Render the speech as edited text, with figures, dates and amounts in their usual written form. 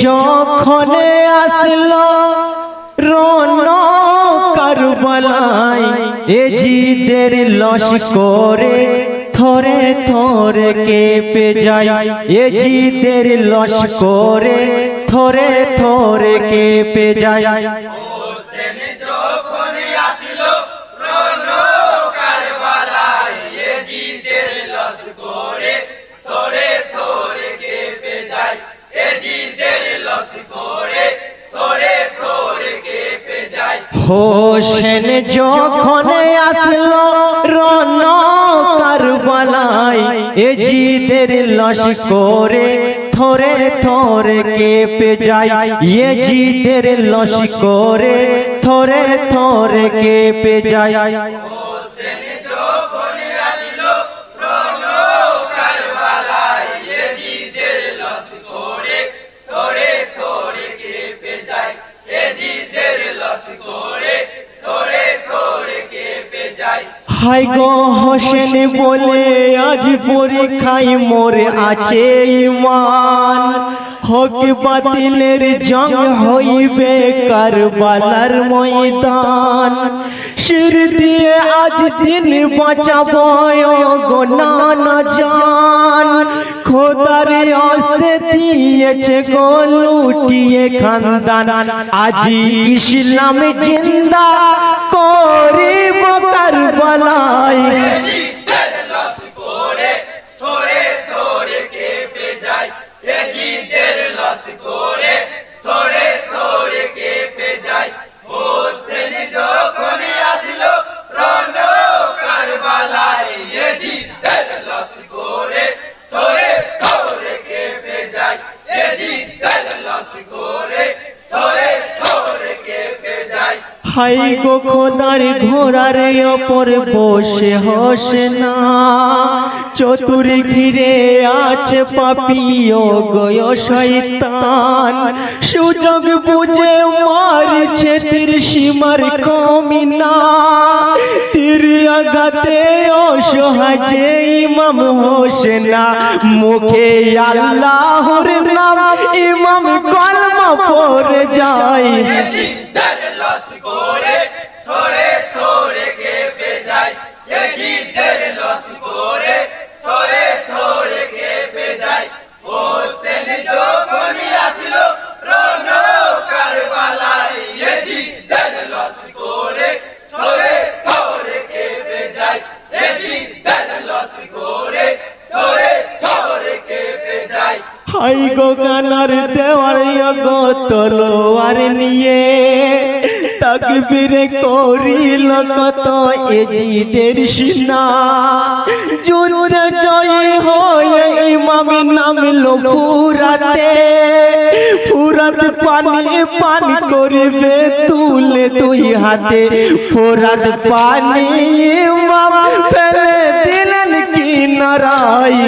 যখন আসলো রণ কারবালায় এজিদের লস্করে থরে থরে কেঁপে যায় এজিদের লস্করে থরে থরে কেঁপে যায় হোসেন যখন আসলো রণ কারবালায় এজিদের লস্করে থরে থরে কেঁপে যায় এজিদের লস্করে থরে থরে কেঁপে যায় হাই গো হোসেন বলে আজ পরীক্ষায় মোরে আছে ঈমান হক বাতিলের জং হইবে কারবালার ময়দান শির দিয়ে আজ দিন বাঁচাবো গো নানা জান খোদার আস্তে দিয়েছে গো লুটিয়ে খানদান আজি ইসলাম জিন্দা করিব কারবালায় হাই গো খোদার ঘোড়ার ওপর বসে হোসেনা চতুর ঘিরে আছে পাপিও গয় শয়তান সুযোগ বুঝে মারছে তীর সীমার কমিনা তীর আঘাতে অসহায় ইমাম হোসেনা মুখে আল্লাহর নাম ইমাম কলমা পড়ে যায় হাই গো গানার দেওয়ার গো তলোয়ার নিয়ে তাকবীর করিল কত এজিদের সিনা যুদ্ধে জয় হয়ে ইমাম নামলো ফুরাতে ফুরাত পানি পান করিবে তুলে দুই হাতে ফুরাত পানি ইমাম ফেলে দিলেন কিনারায়